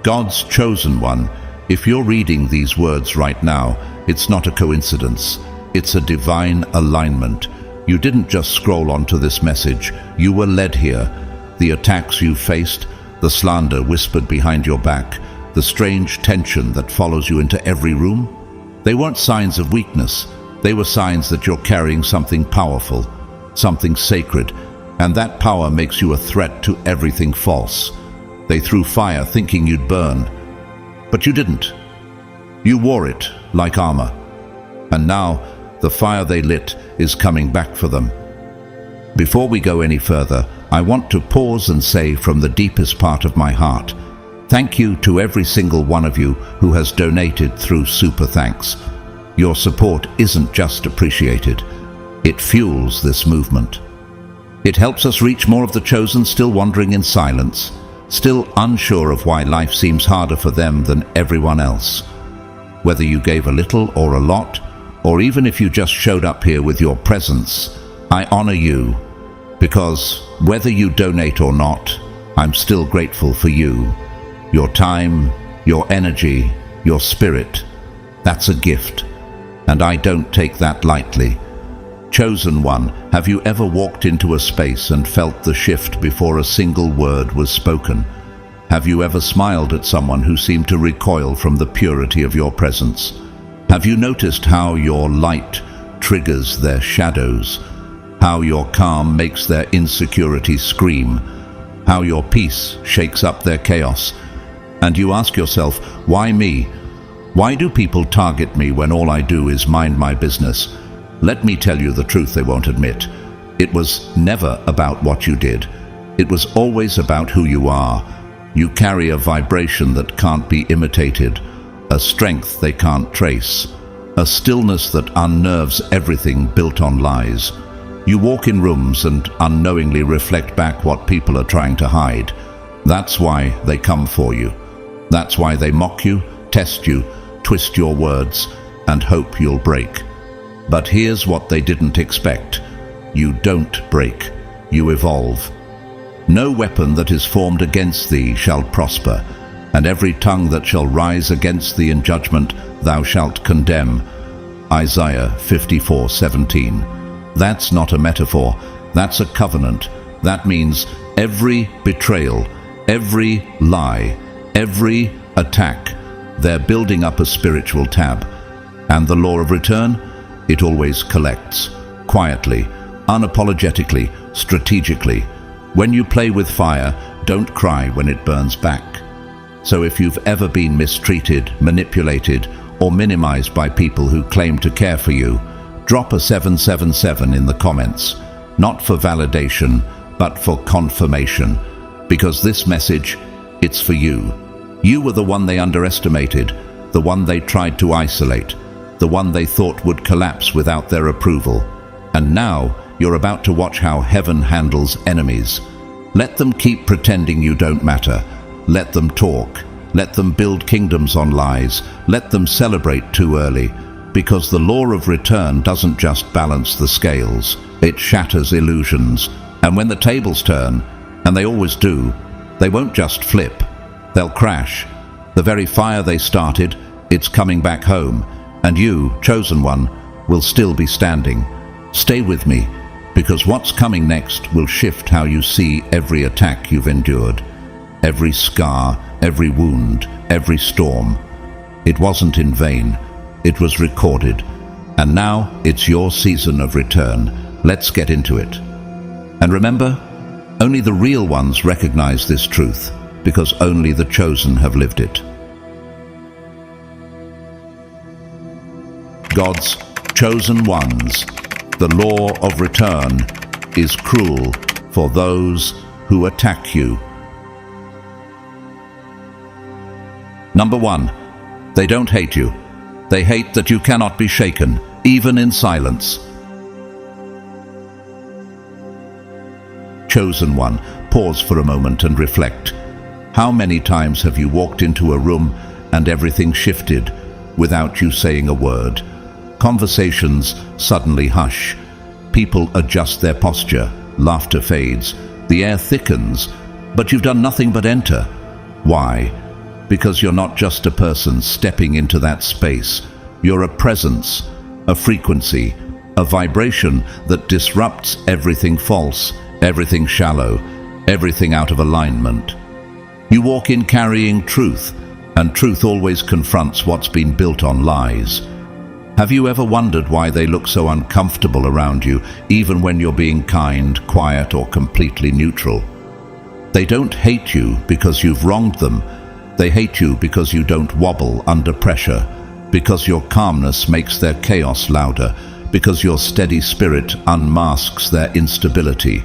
God's chosen one, if you're reading these words right now, it's not a coincidence. It's a divine alignment. You didn't just scroll onto this message. You were led here. The attacks you faced, the slander whispered behind your back, the strange tension that follows you into every room, they weren't signs of weakness. They were signs that you're carrying something powerful, something sacred, and that power makes you a threat to everything false. They threw fire thinking you'd burn, but you didn't. You wore it like armor. And now, the fire they lit is coming back for them. Before we go any further, I want to pause and say from the deepest part of my heart, thank you to every single one of you who has donated through Super Thanks. Your support isn't just appreciated, it fuels this movement. It helps us reach more of the chosen still wandering in silence, still unsure of why life seems harder for them than everyone else. Whether you gave a little or a lot, or even if you just showed up here with your presence, I honor you, because whether you donate or not, I'm still grateful for you. Your time, your energy, your spirit, that's a gift, and I don't take that lightly. Chosen one, have you ever walked into a space and felt the shift before a single word was spoken? Have you ever smiled at someone who seemed to recoil from the purity of your presence? Have you noticed how your light triggers their shadows? How your calm makes their insecurity scream? How your peace shakes up their chaos? And you ask yourself, why me? Why do people target me when all I do is mind my business? Let me tell you the truth they won't admit. It was never about what you did. It was always about who you are. You carry a vibration that can't be imitated, a strength they can't trace, a stillness that unnerves everything built on lies. You walk in rooms and unknowingly reflect back what people are trying to hide. That's why they come for you. That's why they mock you, test you, twist your words, and hope you'll break. But here's what they didn't expect. You don't break. You evolve. No weapon that is formed against thee shall prosper, and every tongue that shall rise against thee in judgment thou shalt condemn. Isaiah 54:17. That's not a metaphor. That's a covenant. That means every betrayal, every lie, every attack, they're building up a spiritual tab. And the law of return? It always collects, quietly, unapologetically, strategically. When you play with fire, don't cry when it burns back. So if you've ever been mistreated, manipulated, or minimized by people who claim to care for you, drop a 777 in the comments, not for validation, but for confirmation. Because this message, it's for you. You were the one they underestimated, the one they tried to isolate, the one they thought would collapse without their approval. And now, you're about to watch how heaven handles enemies. Let them keep pretending you don't matter. Let them talk. Let them build kingdoms on lies. Let them celebrate too early. Because the law of return doesn't just balance the scales, it shatters illusions. And when the tables turn, and they always do, they won't just flip. They'll crash. The very fire they started, it's coming back home. And you, chosen one, will still be standing. Stay with me, because what's coming next will shift how you see every attack you've endured, every scar, every wound, every storm. It wasn't in vain. It was recorded. And now it's your season of return. Let's get into it. And remember, only the real ones recognize this truth, because only the chosen have lived it. God's chosen ones, the law of return is cruel for those who attack you. Number 1, they don't hate you. They hate that you cannot be shaken, even in silence. Chosen one, pause for a moment and reflect. How many times have you walked into a room and everything shifted without you saying a word? Conversations suddenly hush. People adjust their posture. Laughter fades. The air thickens. But you've done nothing but enter. Why? Because you're not just a person stepping into that space. You're a presence, a frequency, a vibration that disrupts everything false, everything shallow, everything out of alignment. You walk in carrying truth, and truth always confronts what's been built on lies. Have you ever wondered why they look so uncomfortable around you, even when you're being kind, quiet, or completely neutral? They don't hate you because you've wronged them. They hate you because you don't wobble under pressure, because your calmness makes their chaos louder, because your steady spirit unmasks their instability.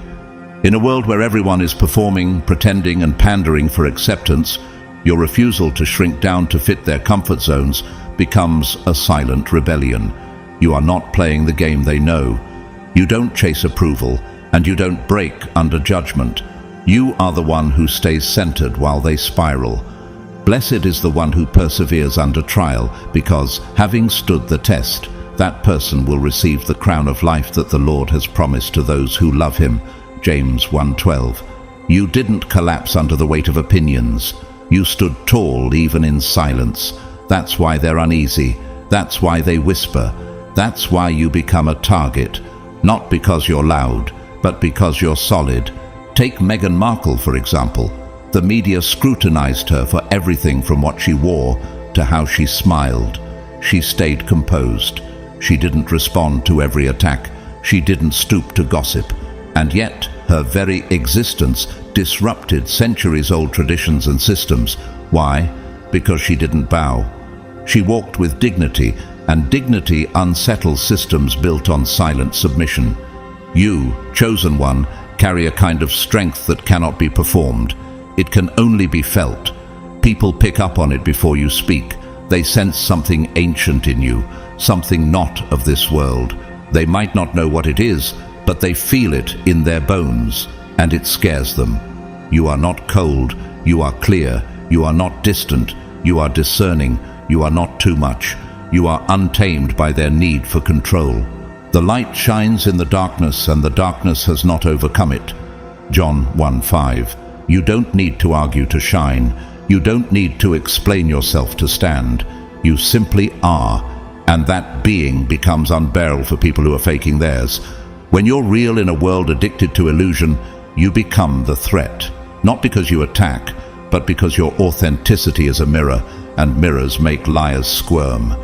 In a world where everyone is performing, pretending, and pandering for acceptance, your refusal to shrink down to fit their comfort zones becomes a silent rebellion. You are not playing the game they know. You don't chase approval, and you don't break under judgment. You are the one who stays centered while they spiral. Blessed is the one who perseveres under trial, because, having stood the test, that person will receive the crown of life that the Lord has promised to those who love him. James 1:12. You didn't collapse under the weight of opinions. You stood tall even in silence. That's why they're uneasy. That's why they whisper. That's why you become a target. Not because you're loud, but because you're solid. Take Meghan Markle, for example. The media scrutinized her for everything from what she wore to how she smiled. She stayed composed. She didn't respond to every attack. She didn't stoop to gossip. And yet, her very existence disrupted centuries-old traditions and systems. Why? Because she didn't bow. She walked with dignity, and dignity unsettles systems built on silent submission. You, chosen one, carry a kind of strength that cannot be performed. It can only be felt. People pick up on it before you speak. They sense something ancient in you, something not of this world. They might not know what it is, but they feel it in their bones, and it scares them. You are not cold, you are clear, you are not distant, you are discerning, you are not too much, you are untamed by their need for control. The light shines in the darkness, and the darkness has not overcome it. John 1:5. You don't need to argue to shine. You don't need to explain yourself to stand. You simply are, and that being becomes unbearable for people who are faking theirs. When you're real in a world addicted to illusion, you become the threat. Not because you attack, but because your authenticity is a mirror, and mirrors make liars squirm.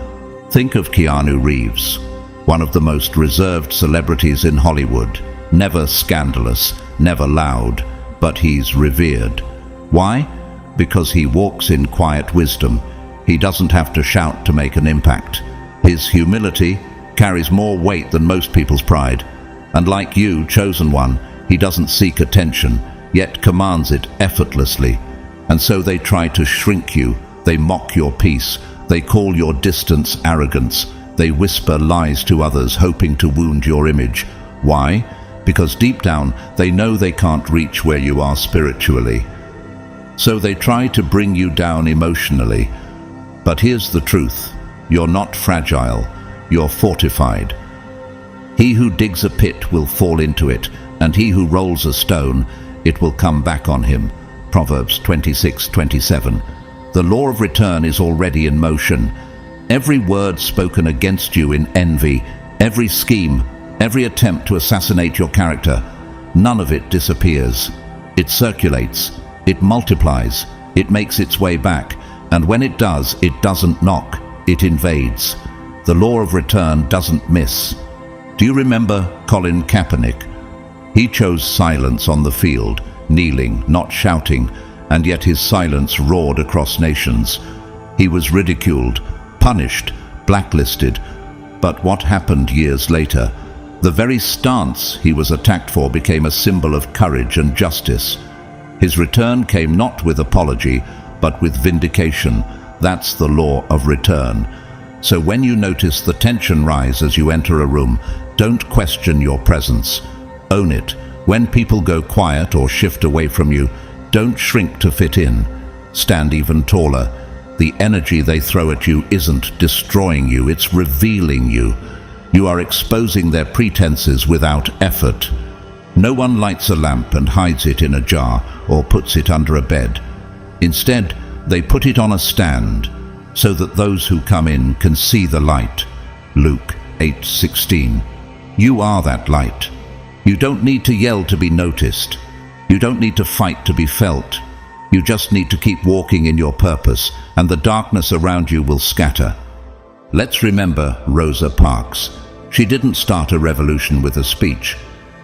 Think of Keanu Reeves, one of the most reserved celebrities in Hollywood. Never scandalous, never loud, but he's revered. Why? Because he walks in quiet wisdom. He doesn't have to shout to make an impact. His humility carries more weight than most people's pride. And like you, chosen one, he doesn't seek attention, yet commands it effortlessly. And so they try to shrink you, they mock your peace, they call your distance arrogance, they whisper lies to others hoping to wound your image. Why? Because deep down they know they can't reach where you are spiritually. So they try to bring you down emotionally. But here's the truth. You're not fragile, you're fortified. He who digs a pit will fall into it, and he who rolls a stone, it will come back on him. Proverbs 26:27. The law of return is already in motion. Every word spoken against you in envy, every scheme, every attempt to assassinate your character, none of it disappears. It circulates, it multiplies, it makes its way back, and when it does, it doesn't knock, it invades. The law of return doesn't miss. Do you remember Colin Kaepernick? He chose silence on the field, kneeling, not shouting, and yet his silence roared across nations. He was ridiculed, punished, blacklisted. But what happened years later? The very stance he was attacked for became a symbol of courage and justice. His return came not with apology, but with vindication. That's the law of return. So when you notice the tension rise as you enter a room, don't question your presence. Own it. When people go quiet or shift away from you, don't shrink to fit in. Stand even taller. The energy they throw at you isn't destroying you, it's revealing you. You are exposing their pretenses without effort. No one lights a lamp and hides it in a jar or puts it under a bed. Instead, They put it on a stand so that those who come in can see the light. Luke 8:16. You are that light. You don't need to yell to be noticed. You don't need to fight to be felt. You just need to keep walking in your purpose, and the darkness around you will scatter. Let's remember Rosa Parks. She didn't start a revolution with a speech.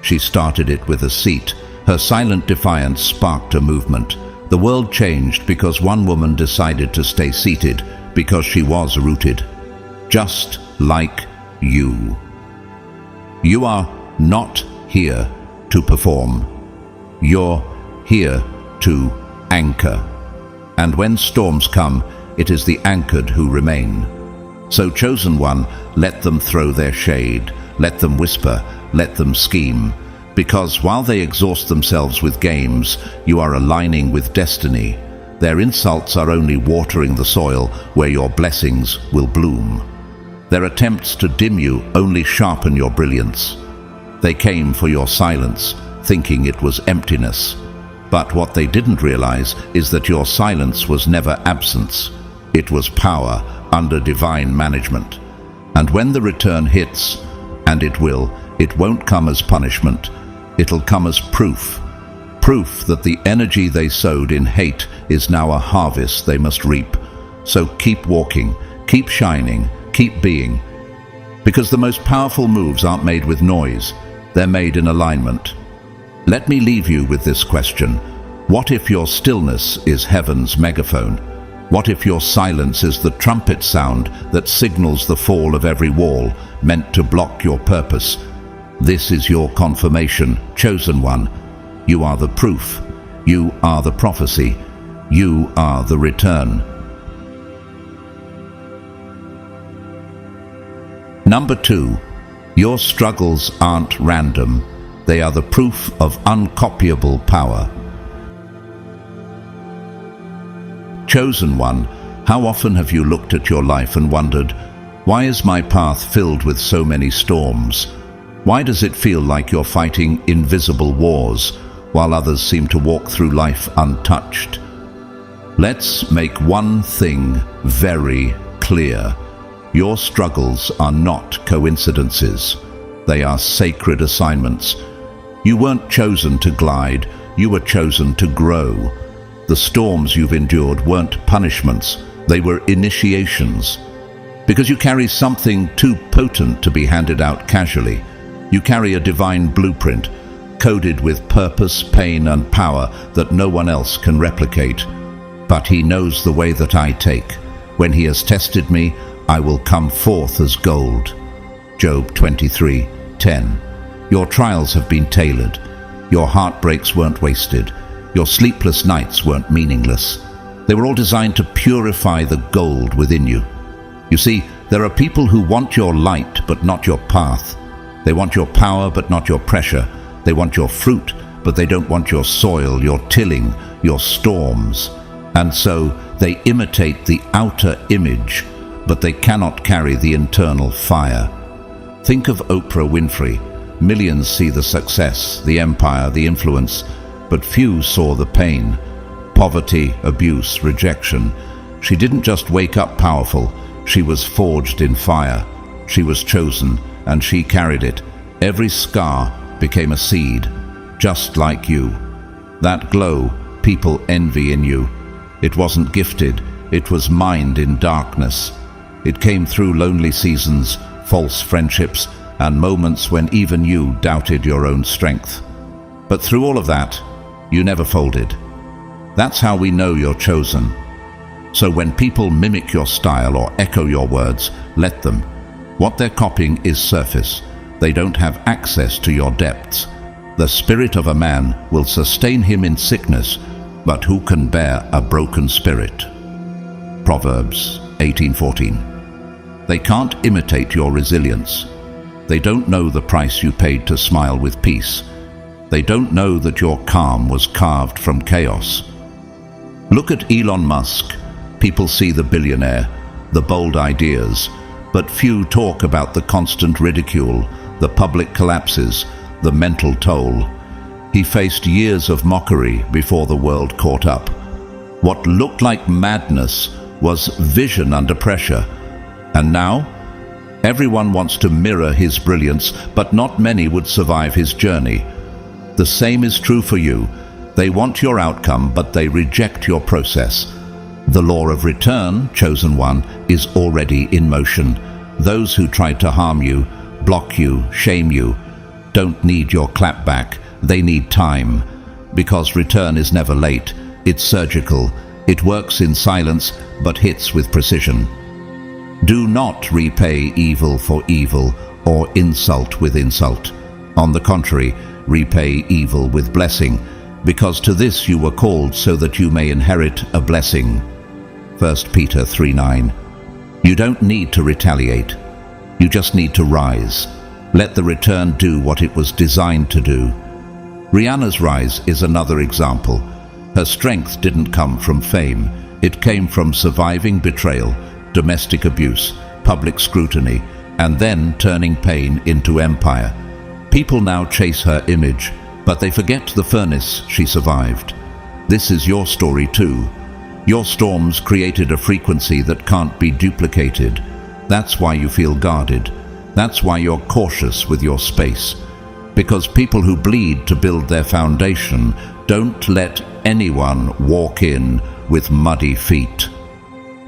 She started it with a seat. Her silent defiance sparked a movement. The world changed because one woman decided to stay seated, because she was rooted. Just like you. You are not here to perform. You're here to anchor. And when storms come, it is the anchored who remain. So, chosen one, let them throw their shade, let them whisper, let them scheme. Because while they exhaust themselves with games, you are aligning with destiny. Their insults are only watering the soil where your blessings will bloom. Their attempts to dim you only sharpen your brilliance. They came for your silence, thinking it was emptiness. But what they didn't realize is that your silence was never absence. It was power under divine management. And when the return hits, and it will, it won't come as punishment. It'll come as proof. Proof that the energy they sowed in hate is now a harvest they must reap. So keep walking, keep shining, keep being. Because the most powerful moves aren't made with noise, they're made in alignment. Let me leave you with this question. What if your stillness is heaven's megaphone? What if your silence is the trumpet sound that signals the fall of every wall meant to block your purpose? This is your confirmation, chosen one. You are the proof. You are the prophecy. You are the return. Number 2, your struggles aren't random. They are the proof of uncopyable power. Chosen one, how often have you looked at your life and wondered, why is my path filled with so many storms? Why does it feel like you're fighting invisible wars, while others seem to walk through life untouched? Let's make one thing very clear. Your struggles are not coincidences. They are sacred assignments. You weren't chosen to glide, you were chosen to grow. The storms you've endured weren't punishments, they were initiations. Because you carry something too potent to be handed out casually. You carry a divine blueprint, coded with purpose, pain, and power that no one else can replicate. But he knows the way that I take. When he has tested me, I will come forth as gold. Job 23:10. Your trials have been tailored. Your heartbreaks weren't wasted. Your sleepless nights weren't meaningless. They were all designed to purify the gold within you. You see, there are people who want your light but not your path. They want your power but not your pressure. They want your fruit, but they don't want your soil, your tilling, your storms. And so they imitate the outer image, but they cannot carry the internal fire. Think of Oprah Winfrey. Millions see the success, the empire, the influence, but few saw the pain. Poverty, abuse, rejection. She didn't just wake up powerful, she was forged in fire. She was chosen, and she carried it. Every scar became a seed, just like you. That glow, people envy in you. It wasn't gifted, it was mined in darkness. It came through lonely seasons, false friendships, and moments when even you doubted your own strength. But through all of that, you never folded. That's how we know you're chosen. So when people mimic your style or echo your words, let them. What they're copying is surface. They don't have access to your depths. The spirit of a man will sustain him in sickness, but who can bear a broken spirit? Proverbs 18:14. They can't imitate your resilience. They don't know the price you paid to smile with peace. They don't know that your calm was carved from chaos. Look at Elon Musk. People see the billionaire, the bold ideas, but few talk about the constant ridicule, the public collapses, the mental toll. He faced years of mockery before the world caught up. What looked like madness was vision under pressure. And now, everyone wants to mirror his brilliance, but not many would survive his journey. The same is true for you. They want your outcome, but they reject your process. The law of return, chosen one, is already in motion. Those who tried to harm you, block you, shame you, don't need your clapback. They need time. Because return is never late. It's surgical. It works in silence, but hits with precision. Do not repay evil for evil or insult with insult. On the contrary, repay evil with blessing, because to this you were called so that you may inherit a blessing. 1 Peter 3:9. You don't need to retaliate. You just need to rise. Let the return do what it was designed to do. Rihanna's rise is another example. Her strength didn't come from fame. It came from surviving betrayal, domestic abuse, public scrutiny, and then turning pain into empire. People now chase her image, but they forget the furnace she survived. This is your story too. Your storms created a frequency that can't be duplicated. That's why you feel guarded. That's why you're cautious with your space. Because people who bleed to build their foundation don't let anyone walk in with muddy feet.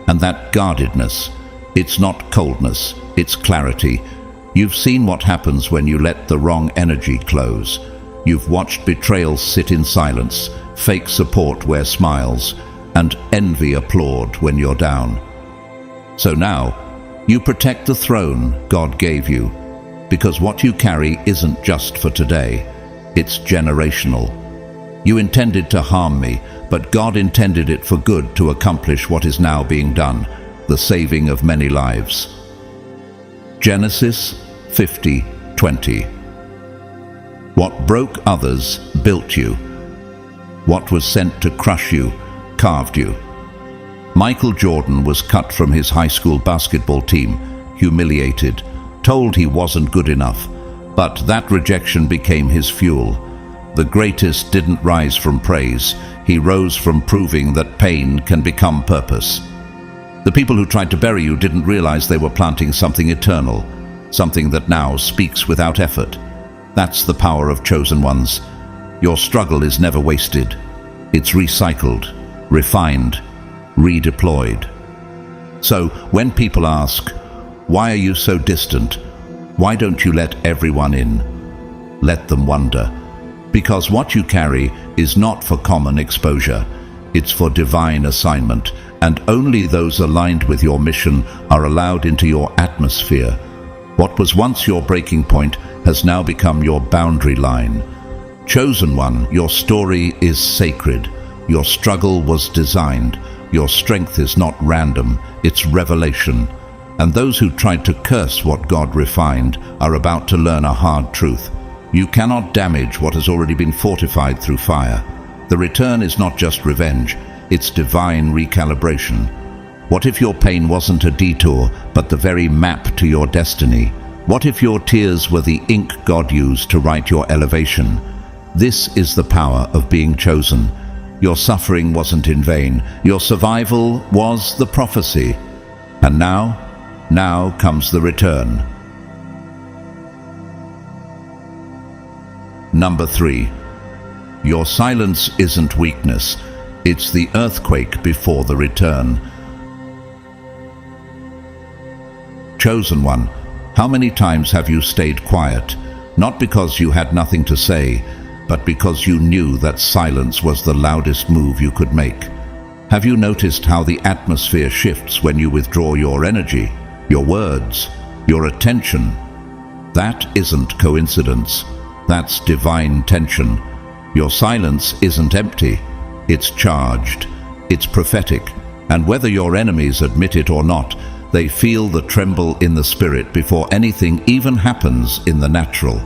And that guardedness, it's not coldness, it's clarity. You've seen what happens when you let the wrong energy close. You've watched betrayal sit in silence, fake support wear smiles, and envy applaud when you're down. So now, you protect the throne God gave you, because what you carry isn't just for today, it's generational. You intended to harm me, but God intended it for good to accomplish what is now being done, the saving of many lives. Genesis 50:20. What broke others built you. What was sent to crush you carved you. Michael Jordan was cut from his high school basketball team, humiliated, told he wasn't good enough, but that rejection became his fuel. The greatest didn't rise from praise. He rose from proving that pain can become purpose. The people who tried to bury you didn't realize they were planting something eternal, something that now speaks without effort. That's the power of chosen ones. Your struggle is never wasted. It's recycled, refined, redeployed. So when people ask, why are you so distant? Why don't you let everyone in? Let them wonder. Because what you carry is not for common exposure. It's for divine assignment, and only those aligned with your mission are allowed into your atmosphere. What was once your breaking point has now become your boundary line. Chosen one, your story is sacred. Your struggle was designed. Your strength is not random, it's revelation. And those who tried to curse what God refined are about to learn a hard truth. You cannot damage what has already been fortified through fire. The return is not just revenge, it's divine recalibration. What if your pain wasn't a detour, but the very map to your destiny? What if your tears were the ink God used to write your elevation? This is the power of being chosen. Your suffering wasn't in vain. Your survival was the prophecy. And now comes the return. Number 3. Your silence isn't weakness. It's the earthquake before the return. Chosen one, how many times have you stayed quiet? Not because you had nothing to say, but because you knew that silence was the loudest move you could make. Have you noticed how the atmosphere shifts when you withdraw your energy, your words, your attention? That isn't coincidence. That's divine tension. Your silence isn't empty. It's charged. It's prophetic. And whether your enemies admit it or not, they feel the tremble in the spirit before anything even happens in the natural.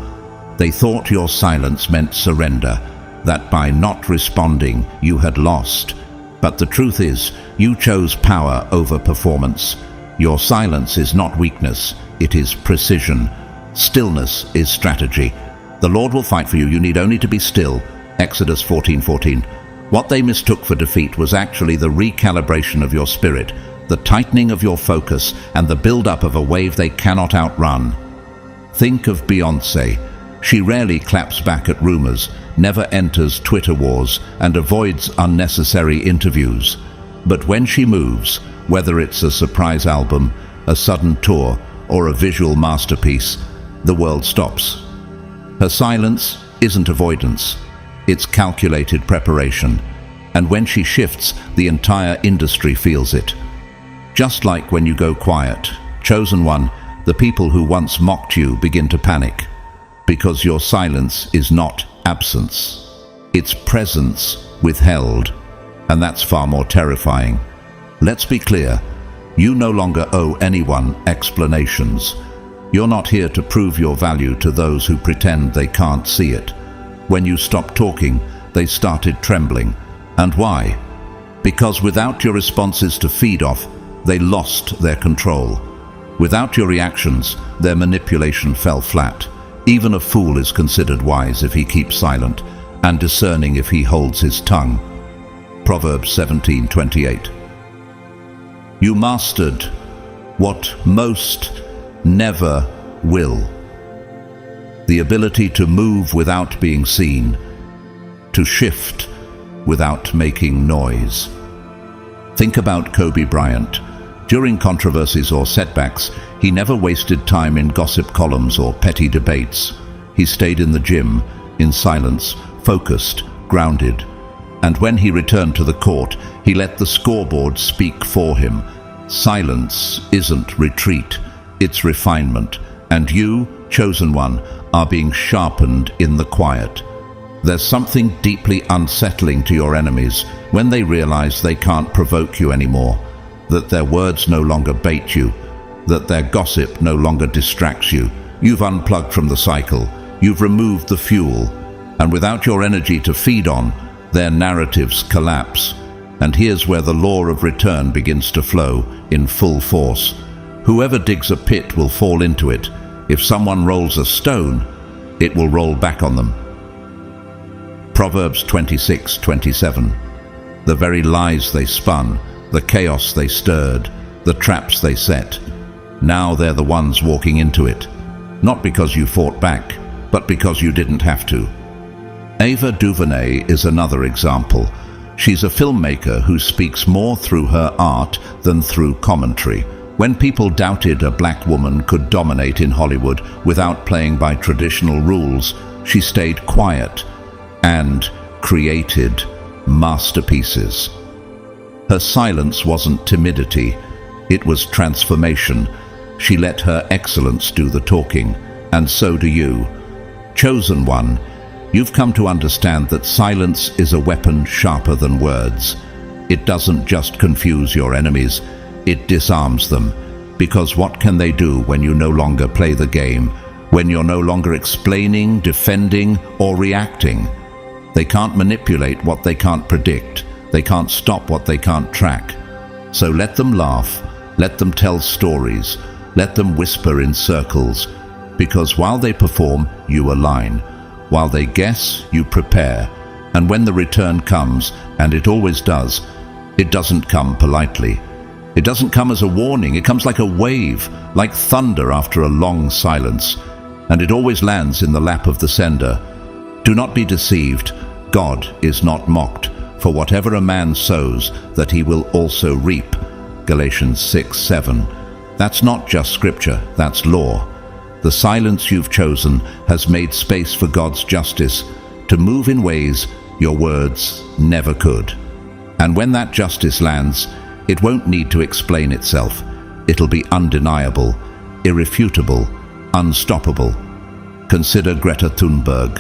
They thought your silence meant surrender, that by not responding you had lost. But the truth is, you chose power over performance. Your silence is not weakness, it is precision. Stillness is strategy. The Lord will fight for you. You need only to be still. Exodus 14:14. What they mistook for defeat was actually the recalibration of your spirit, the tightening of your focus, and the build-up of a wave they cannot outrun. Think of Beyoncé. She rarely claps back at rumors, never enters Twitter wars, and avoids unnecessary interviews. But when she moves, whether it's a surprise album, a sudden tour, or a visual masterpiece, the world stops. Her silence isn't avoidance. It's calculated preparation. And when she shifts, the entire industry feels it. Just like when you go quiet, chosen one, the people who once mocked you begin to panic. Because your silence is not absence. It's presence withheld. And that's far more terrifying. Let's be clear. You no longer owe anyone explanations. You're not here to prove your value to those who pretend they can't see it. When you stopped talking, they started trembling. And why? Because without your responses to feed off, they lost their control. Without your reactions, their manipulation fell flat. Even a fool is considered wise if he keeps silent, and discerning if he holds his tongue. Proverbs 17:28. You mastered what most never will. The ability to move without being seen, to shift without making noise. Think about Kobe Bryant. During controversies or setbacks, he never wasted time in gossip columns or petty debates. He stayed in the gym, in silence, focused, grounded. And when he returned to the court, he let the scoreboard speak for him. Silence isn't retreat, it's refinement. And you, chosen one, are being sharpened in the quiet. There's something deeply unsettling to your enemies when they realize they can't provoke you anymore, that their words no longer bait you, that their gossip no longer distracts you. You've unplugged from the cycle, you've removed the fuel, and without your energy to feed on, their narratives collapse. And here's where the law of return begins to flow in full force. Whoever digs a pit will fall into it. If someone rolls a stone, it will roll back on them. Proverbs 26:27. The very lies they spun, the chaos they stirred, the traps they set, now they're the ones walking into it. Not because you fought back, but because you didn't have to. Ava DuVernay is another example. She's a filmmaker who speaks more through her art than through commentary. When people doubted a black woman could dominate in Hollywood without playing by traditional rules, she stayed quiet and created masterpieces. Her silence wasn't timidity, it was transformation. She let her excellence do the talking, and so do you. Chosen one, you've come to understand that silence is a weapon sharper than words. It doesn't just confuse your enemies, it disarms them. Because what can they do when you no longer play the game, when you're no longer explaining, defending, or reacting? They can't manipulate what they can't predict. They can't stop what they can't track. So let them laugh, let them tell stories, let them whisper in circles. Because while they perform, you align. While they guess, you prepare. And when the return comes, and it always does, it doesn't come politely. It doesn't come as a warning, it comes like a wave, like thunder after a long silence. And it always lands in the lap of the sender. Do not be deceived, God is not mocked. For whatever a man sows, that he will also reap. Galatians 6:7. That's not just scripture, that's law. The silence you've chosen has made space for God's justice to move in ways your words never could. And when that justice lands, it won't need to explain itself. It'll be undeniable, irrefutable, unstoppable. Consider Greta Thunberg.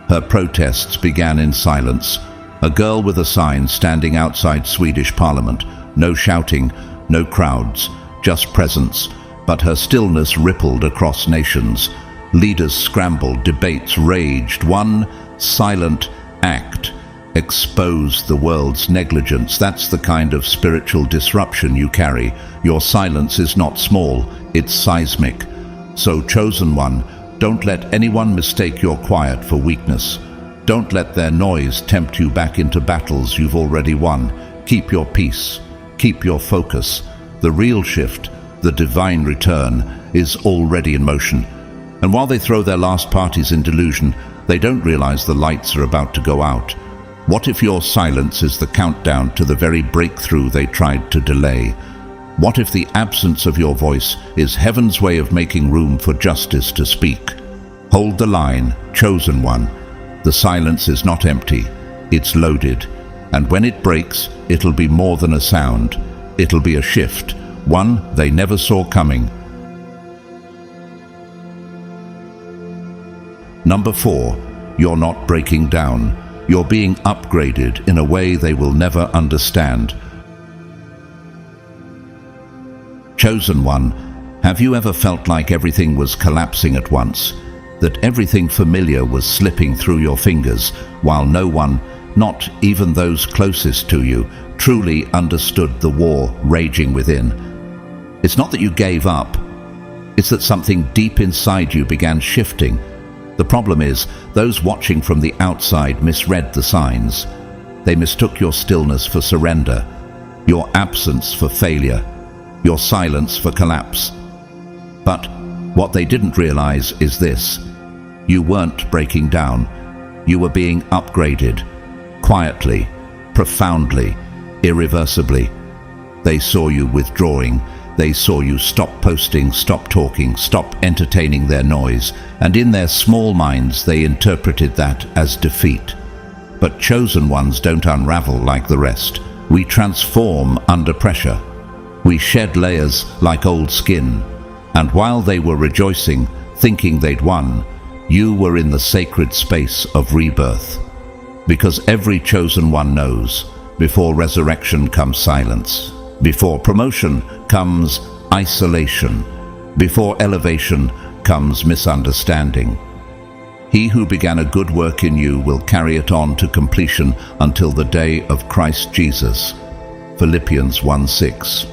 Her protests began in silence. A girl with a sign standing outside Swedish Parliament. No shouting, no crowds, just presence. But her stillness rippled across nations. Leaders scrambled, debates raged. One silent act exposed the world's negligence. That's the kind of spiritual disruption you carry. Your silence is not small, it's seismic. So, chosen one, don't let anyone mistake your quiet for weakness. Don't let their noise tempt you back into battles you've already won. Keep your peace. Keep your focus. The real shift, the divine return, is already in motion. And while they throw their last parties in delusion, they don't realize the lights are about to go out. What if your silence is the countdown to the very breakthrough they tried to delay? What if the absence of your voice is heaven's way of making room for justice to speak? Hold the line, chosen one. The silence is not empty, it's loaded. And when it breaks, it'll be more than a sound. It'll be a shift, one they never saw coming. Number 4, you're not breaking down. You're being upgraded in a way they will never understand. Chosen one, have you ever felt like everything was collapsing at once? That everything familiar was slipping through your fingers, while no one, not even those closest to you, truly understood the war raging within? It's not that you gave up. It's that something deep inside you began shifting. The problem is, those watching from the outside misread the signs. They mistook your stillness for surrender, your absence for failure, your silence for collapse. But what they didn't realize is this: you weren't breaking down. You were being upgraded, quietly, profoundly, irreversibly. They saw you withdrawing. They saw you stop posting, stop talking, stop entertaining their noise, and in their small minds they interpreted that as defeat. But chosen ones don't unravel like the rest. We transform under pressure. We shed layers like old skin, and while they were rejoicing, thinking they'd won, you were in the sacred space of rebirth. Because every chosen one knows, before resurrection comes silence. Before promotion comes isolation. Before elevation comes misunderstanding. He who began a good work in you will carry it on to completion until the day of Christ Jesus. Philippians 1:6.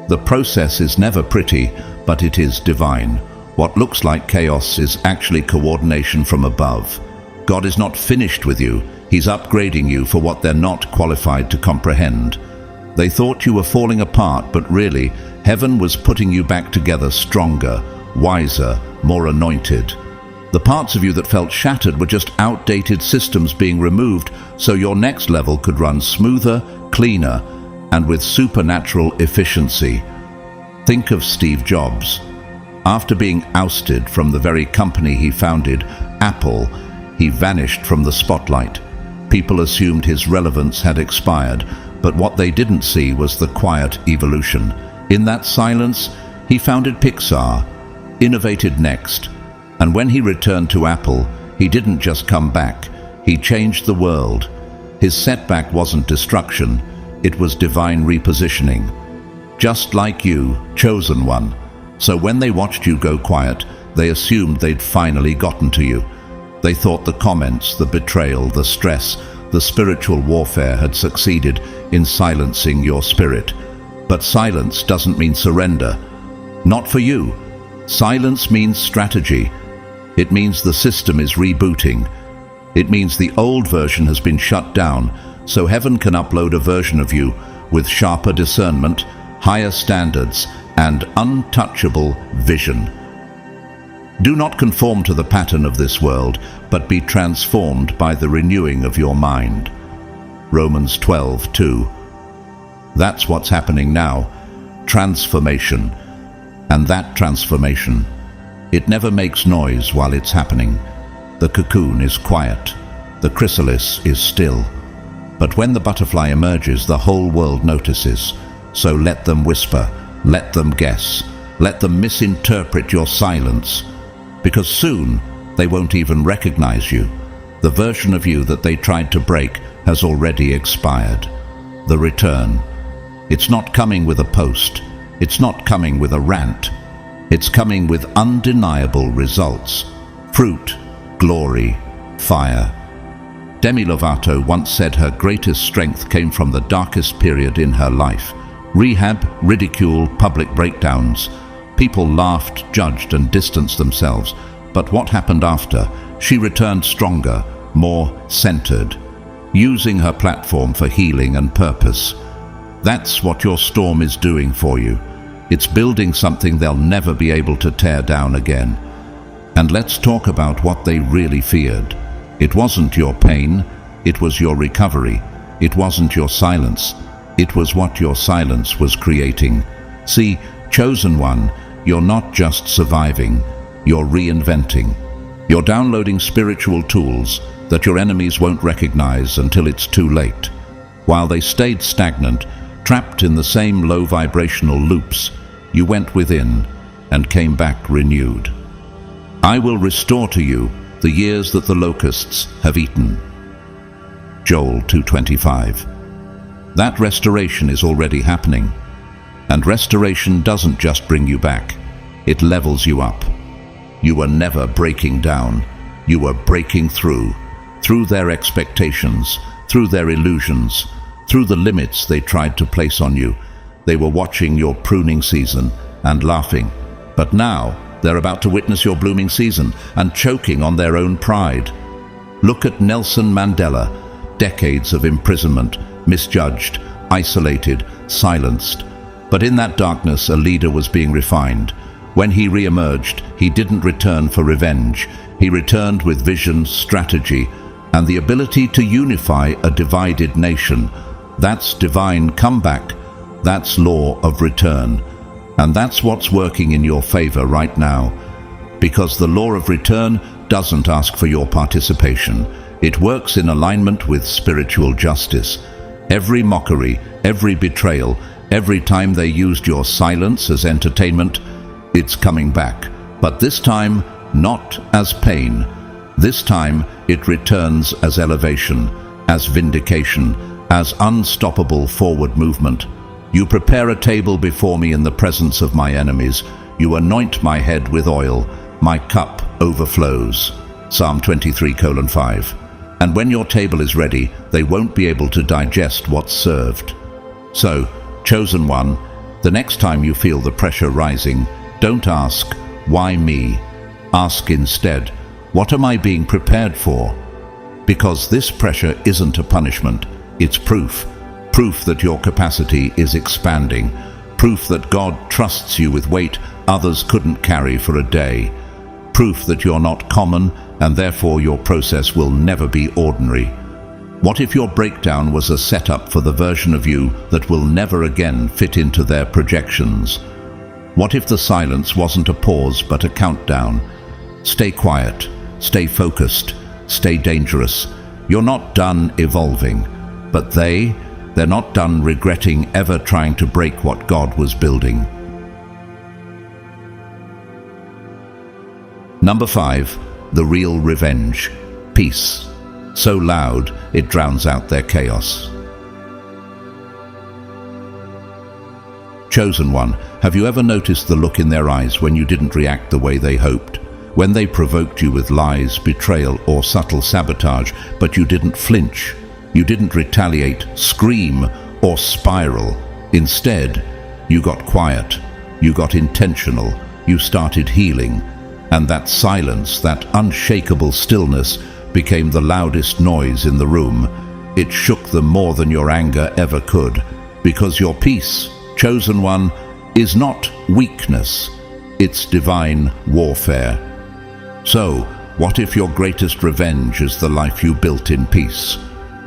The process is never pretty, but it is divine. What looks like chaos is actually coordination from above. God is not finished with you. He's upgrading you for what they're not qualified to comprehend. They thought you were falling apart, but really, heaven was putting you back together stronger, wiser, more anointed. The parts of you that felt shattered were just outdated systems being removed so your next level could run smoother, cleaner, and with supernatural efficiency. Think of Steve Jobs. After being ousted from the very company he founded, Apple, he vanished from the spotlight. People assumed his relevance had expired, but what they didn't see was the quiet evolution. In that silence, he founded Pixar, innovated next, and when he returned to Apple, he didn't just come back, he changed the world. His setback wasn't destruction, it was divine repositioning. Just like you, chosen one. So when they watched you go quiet, they assumed they'd finally gotten to you. They thought the comments, the betrayal, the stress, the spiritual warfare had succeeded in silencing your spirit. But silence doesn't mean surrender. Not for you. Silence means strategy. It means the system is rebooting. It means the old version has been shut down, so heaven can upload a version of you with sharper discernment, higher standards, and untouchable vision. Do not conform to the pattern of this world, but be transformed by the renewing of your mind. Romans 12:2. That's what's happening now. Transformation. And that transformation, it never makes noise while it's happening. The cocoon is quiet. The chrysalis is still. But when the butterfly emerges, the whole world notices. So let them whisper, let them guess, let them misinterpret your silence. Because soon, they won't even recognize you. The version of you that they tried to break has already expired. The return. It's not coming with a post. It's not coming with a rant. It's coming with undeniable results. Fruit, glory, fire. Demi Lovato once said her greatest strength came from the darkest period in her life. Rehab, ridicule, public breakdowns. People laughed, judged, and distanced themselves. But what happened after? She returned stronger, more centered, using her platform for healing and purpose. That's what your storm is doing for you. It's building something they'll never be able to tear down again. And let's talk about what they really feared. It wasn't your pain, it was your recovery. It wasn't your silence, it was what your silence was creating. See, chosen one, you're not just surviving, you're reinventing. You're downloading spiritual tools that your enemies won't recognize until it's too late. While they stayed stagnant, trapped in the same low vibrational loops, you went within and came back renewed. I will restore to you the years that the locusts have eaten. Joel 2:25. That restoration is already happening. And restoration doesn't just bring you back, it levels you up. You were never breaking down, you were breaking through their expectations, through their illusions, through the limits they tried to place on you. They were watching your pruning season and laughing. But now, they're about to witness your blooming season and choking on their own pride. Look at Nelson Mandela, decades of imprisonment, misjudged, isolated, silenced. But in that darkness, a leader was being refined. When he re-emerged, he didn't return for revenge. He returned with vision, strategy, and the ability to unify a divided nation. That's divine comeback. That's law of return. And that's what's working in your favor right now. Because the law of return doesn't ask for your participation. It works in alignment with spiritual justice. Every mockery, every betrayal, every time they used your silence as entertainment, it's coming back. But this time, not as pain. This time, it returns as elevation, as vindication, as unstoppable forward movement. You prepare a table before me in the presence of my enemies. You anoint my head with oil. My cup overflows. Psalm 23:5. And when your table is ready, they won't be able to digest what's served. So, chosen one, the next time you feel the pressure rising, don't ask, why me? Ask instead, what am I being prepared for? Because this pressure isn't a punishment, it's proof. Proof that your capacity is expanding. Proof that God trusts you with weight others couldn't carry for a day. Proof that you're not common and therefore your process will never be ordinary. What if your breakdown was a setup for the version of you that will never again fit into their projections? What if the silence wasn't a pause but a countdown? Stay quiet, stay focused, stay dangerous. You're not done evolving, but they're not done regretting ever trying to break what God was building. Number 5, the real revenge. Peace. So loud, it drowns out their chaos. Chosen one, have you ever noticed the look in their eyes when you didn't react the way they hoped? When they provoked you with lies, betrayal, or subtle sabotage, but you didn't flinch? You didn't retaliate, scream, or spiral. Instead, you got quiet, you got intentional, you started healing. And that silence, that unshakable stillness, became the loudest noise in the room. It shook them more than your anger ever could. Because your peace, chosen one, is not weakness, it's divine warfare. So, what if your greatest revenge is the life you built in peace?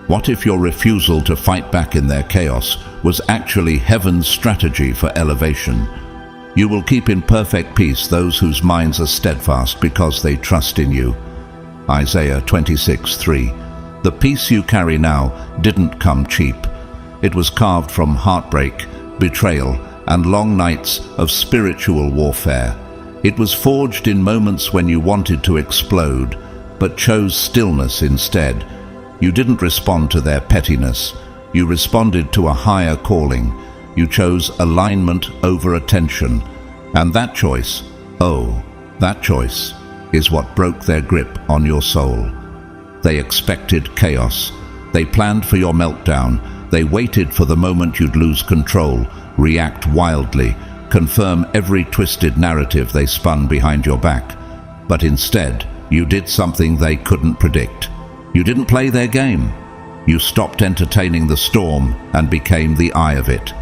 What if your refusal to fight back in their chaos was actually heaven's strategy for elevation? You will keep in perfect peace those whose minds are steadfast because they trust in you. Isaiah 26:3. The peace you carry now didn't come cheap. It was carved from heartbreak, betrayal, and long nights of spiritual warfare. It was forged in moments when you wanted to explode, but chose stillness instead. You didn't respond to their pettiness. You responded to a higher calling. You chose alignment over attention. And that choice, that choice, is what broke their grip on your soul. They expected chaos. They planned for your meltdown. They waited for the moment you'd lose control, react wildly, confirm every twisted narrative they spun behind your back. But instead, you did something they couldn't predict. You didn't play their game. You stopped entertaining the storm and became the eye of it.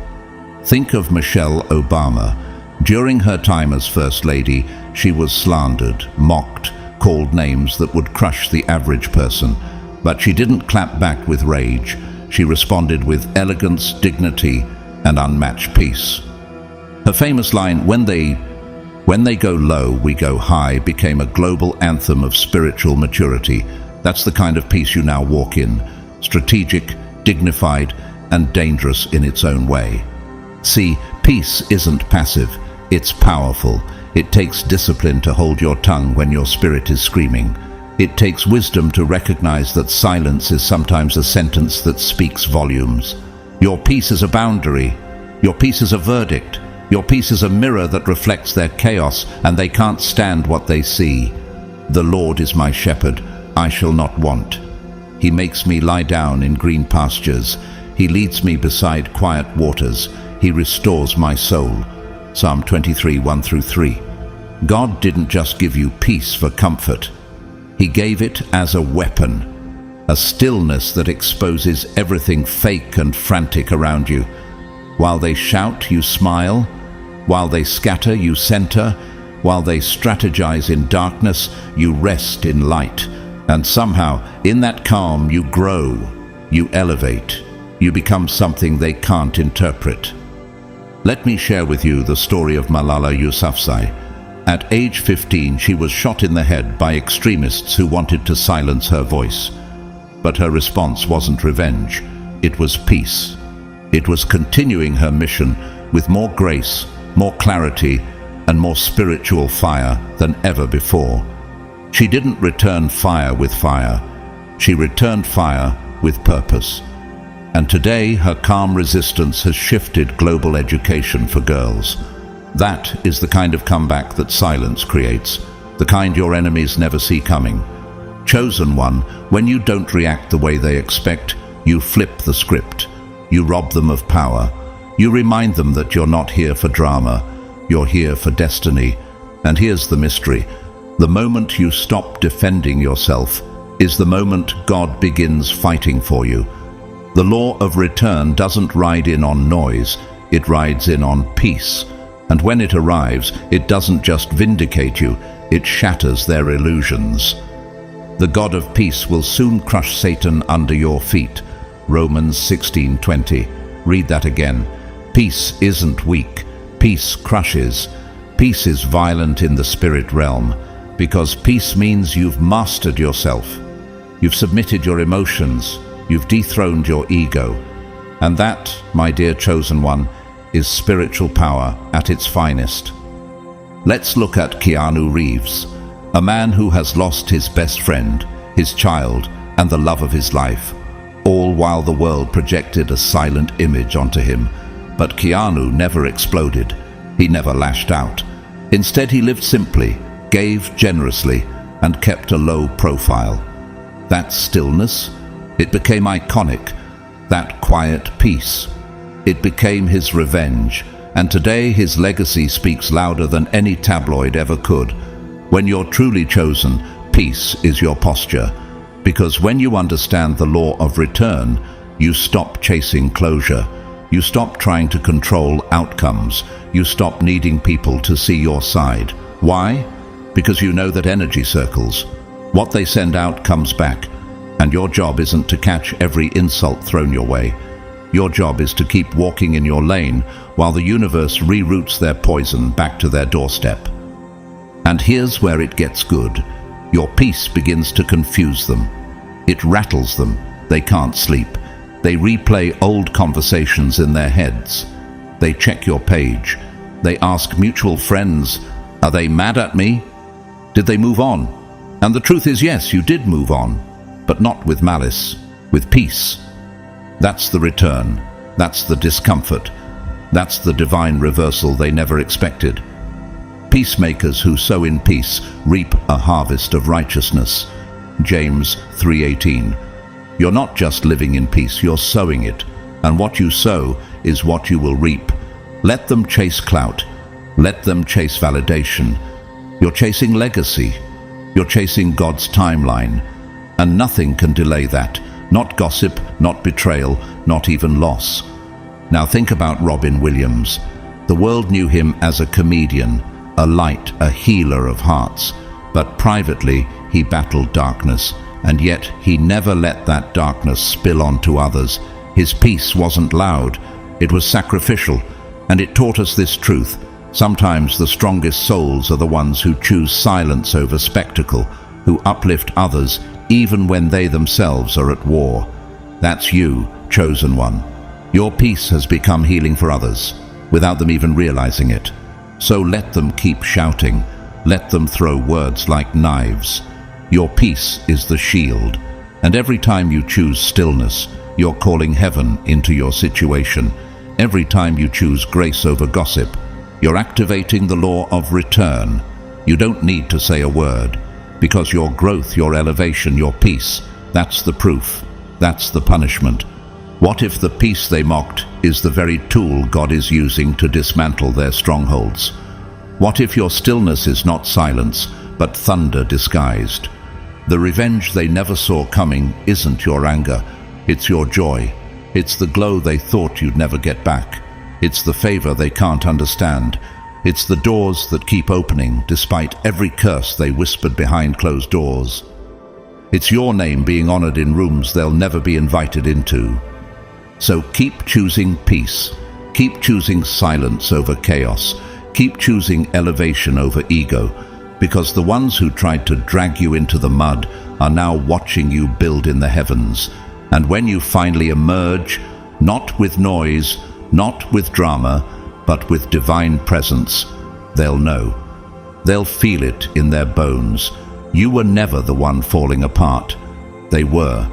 Think of Michelle Obama. During her time as First Lady, she was slandered, mocked, called names that would crush the average person. But she didn't clap back with rage. She responded with elegance, dignity, and unmatched peace. Her famous line, when they go low, we go high, became a global anthem of spiritual maturity. That's the kind of peace you now walk in, strategic, dignified, and dangerous in its own way. See, peace isn't passive, it's powerful. It takes discipline to hold your tongue when your spirit is screaming. It takes wisdom to recognize that silence is sometimes a sentence that speaks volumes. Your peace is a boundary. Your peace is a verdict. Your peace is a mirror that reflects their chaos, and they can't stand what they see. The Lord is my shepherd, I shall not want. He makes me lie down in green pastures. He leads me beside quiet waters. He restores my soul. Psalm 23, 1-3. God didn't just give you peace for comfort. He gave it as a weapon, a stillness that exposes everything fake and frantic around you. While they shout, you smile. While they scatter, you center. While they strategize in darkness, you rest in light. And somehow, in that calm, you grow, you elevate, you become something they can't interpret. Let me share with you the story of Malala Yousafzai. At age 15, she was shot in the head by extremists who wanted to silence her voice. But her response wasn't revenge, it was peace. It was continuing her mission with more grace, more clarity, and more spiritual fire than ever before. She didn't return fire with fire. She returned fire with purpose. And today, her calm resistance has shifted global education for girls. That is the kind of comeback that silence creates, the kind your enemies never see coming. Chosen one, when you don't react the way they expect, you flip the script. You rob them of power. You remind them that you're not here for drama, you're here for destiny. And here's the mystery. The moment you stop defending yourself is the moment God begins fighting for you. The law of return doesn't ride in on noise, it rides in on peace. And when it arrives, it doesn't just vindicate you, it shatters their illusions. The God of peace will soon crush Satan under your feet. Romans 16:20. Read that again. Peace isn't weak. Peace crushes. Peace is violent in the spirit realm, because peace means you've mastered yourself. You've submitted your emotions. You've dethroned your ego. And that, my dear chosen one, is spiritual power at its finest. Let's look at Keanu Reeves, a man who has lost his best friend, his child, and the love of his life, all while the world projected a silent image onto him. But Keanu never exploded. He never lashed out. Instead, he lived simply, gave generously, and kept a low profile. That stillness, it became iconic. That quiet peace, it became his revenge, and today his legacy speaks louder than any tabloid ever could. When you're truly chosen, peace is your posture, because when you understand the law of return, you stop chasing closure. You stop trying to control outcomes. You stop needing people to see your side. Why? Because you know that energy circles. What they send out comes back, and your job isn't to catch every insult thrown your way. Your job is to keep walking in your lane while the universe reroutes their poison back to their doorstep. And here's where it gets good. Your peace begins to confuse them. It rattles them. They can't sleep. They replay old conversations in their heads. They check your page. They ask mutual friends, are they mad at me? Did they move on? And the truth is, yes, you did move on, but not with malice, with peace. That's the return. That's the discomfort. That's the divine reversal they never expected. Peacemakers who sow in peace reap a harvest of righteousness. James 3:18. You're not just living in peace, you're sowing it. And what you sow is what you will reap. Let them chase clout. Let them chase validation. You're chasing legacy. You're chasing God's timeline. And nothing can delay that. Not gossip, not betrayal, not even loss. Now think about Robin Williams. The world knew him as a comedian, a light, a healer of hearts. But privately, he battled darkness, and yet he never let that darkness spill onto others. His peace wasn't loud, it was sacrificial, and it taught us this truth. Sometimes the strongest souls are the ones who choose silence over spectacle, who uplift others even when they themselves are at war. That's you, chosen one. Your peace has become healing for others, without them even realizing it. So let them keep shouting. Let them throw words like knives. Your peace is the shield, and every time you choose stillness, you're calling heaven into your situation. Every time you choose grace over gossip, you're activating the law of return. You don't need to say a word, because your growth, your elevation, your peace, that's the proof, that's the punishment. What if the peace they mocked is the very tool God is using to dismantle their strongholds? What if your stillness is not silence, but thunder disguised? The revenge they never saw coming isn't your anger, it's your joy. It's the glow they thought you'd never get back. It's the favor they can't understand. It's the doors that keep opening despite every curse they whispered behind closed doors. It's your name being honored in rooms they'll never be invited into. So keep choosing peace. Keep choosing silence over chaos. Keep choosing elevation over ego, because the ones who tried to drag you into the mud are now watching you build in the heavens. And when you finally emerge, not with noise, not with drama, but with divine presence, they'll know. They'll feel it in their bones. You were never the one falling apart. They were.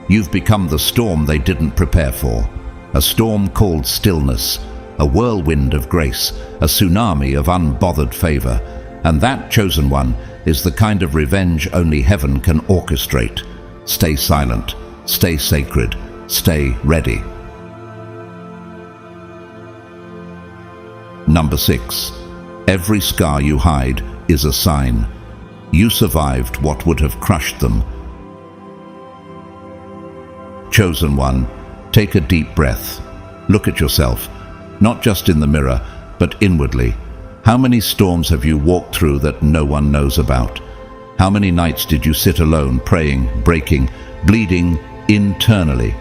You've become the storm they didn't prepare for. A storm called stillness, a whirlwind of grace, a tsunami of unbothered favor. And that, chosen one, is the kind of revenge only heaven can orchestrate. Stay silent. Stay sacred. Stay ready. Number 6. Every scar you hide is a sign. You survived what would have crushed them. Chosen one, take a deep breath. Look at yourself, not just in the mirror, but inwardly. How many storms have you walked through that no one knows about? How many nights did you sit alone, praying, breaking, bleeding internally,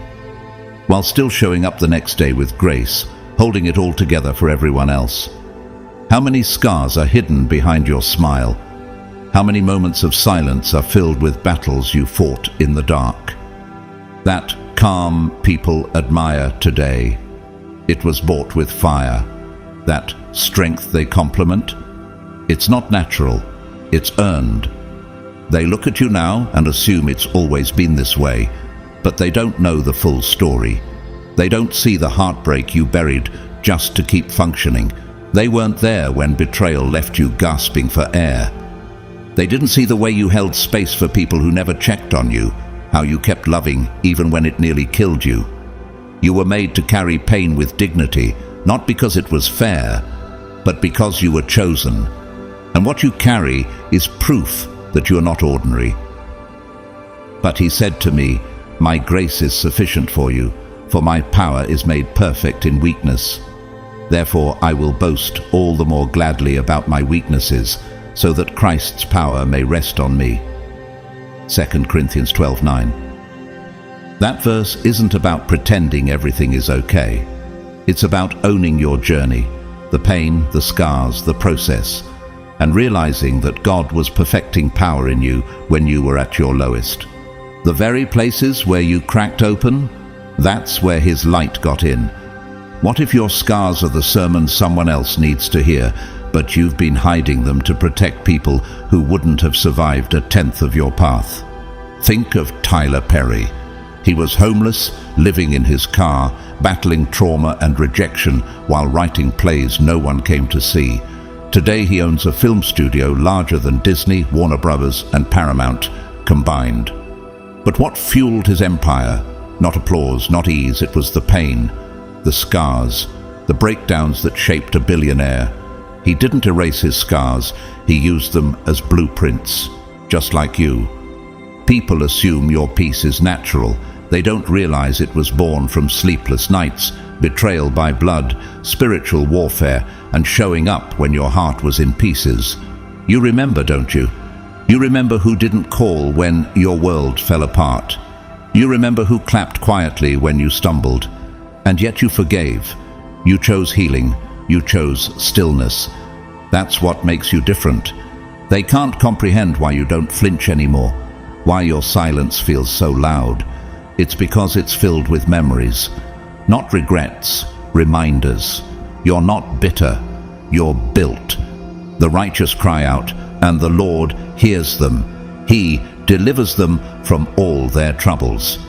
while still showing up the next day with grace, holding it all together for everyone else? How many scars are hidden behind your smile? How many moments of silence are filled with battles you fought in the dark? That calm people admire today, it was bought with fire. That strength they compliment, it's not natural, it's earned. They look at you now and assume it's always been this way, but they don't know the full story. They don't see the heartbreak you buried just to keep functioning. They weren't there when betrayal left you gasping for air. They didn't see the way you held space for people who never checked on you, how you kept loving even when it nearly killed you. You were made to carry pain with dignity, not because it was fair, but because you were chosen. And what you carry is proof that you are not ordinary. But he said to me, "My grace is sufficient for you, for my power is made perfect in weakness. Therefore I will boast all the more gladly about my weaknesses, so that Christ's power may rest on me." 2 Corinthians 12:9. That verse isn't about pretending everything is okay. It's about owning your journey, the pain, the scars, the process, and realizing that God was perfecting power in you when you were at your lowest. The very places where you cracked open, that's where His light got in. What if your scars are the sermon someone else needs to hear, but you've been hiding them to protect people who wouldn't have survived a tenth of your path? Think of Tyler Perry. He was homeless, living in his car, battling trauma and rejection while writing plays no one came to see. Today he owns a film studio larger than Disney, Warner Brothers, and Paramount combined. But what fueled his empire? Not applause, not ease, it was the pain, the scars, the breakdowns that shaped a billionaire. He didn't erase his scars, he used them as blueprints, just like you. People assume your peace is natural. They don't realize it was born from sleepless nights, betrayal by blood, spiritual warfare, and showing up when your heart was in pieces. You remember, don't you? You remember who didn't call when your world fell apart. You remember who clapped quietly when you stumbled. And yet you forgave. You chose healing. You chose stillness. That's what makes you different. They can't comprehend why you don't flinch anymore, why your silence feels so loud. It's because it's filled with memories, not regrets, reminders. You're not bitter, you're built. The righteous cry out, and the Lord hears them. He delivers them from all their troubles.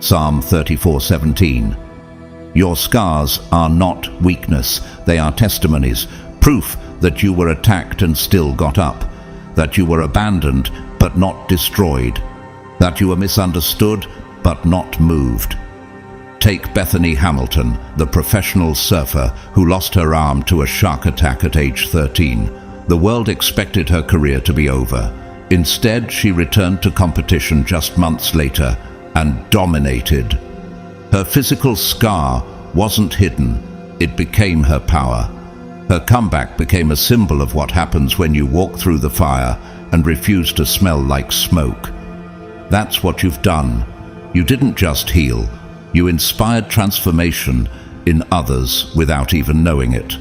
Psalm 34:17. Your scars are not weakness, they are testimonies, proof that you were attacked and still got up, that you were abandoned but not destroyed, that you were misunderstood but not moved. Take Bethany Hamilton, the professional surfer who lost her arm to a shark attack at age 13. The world expected her career to be over. Instead, she returned to competition just months later and dominated. Her physical scar wasn't hidden, it became her power. Her comeback became a symbol of what happens when you walk through the fire and refuse to smell like smoke. That's what you've done. You didn't just heal, you inspired transformation in others without even knowing it.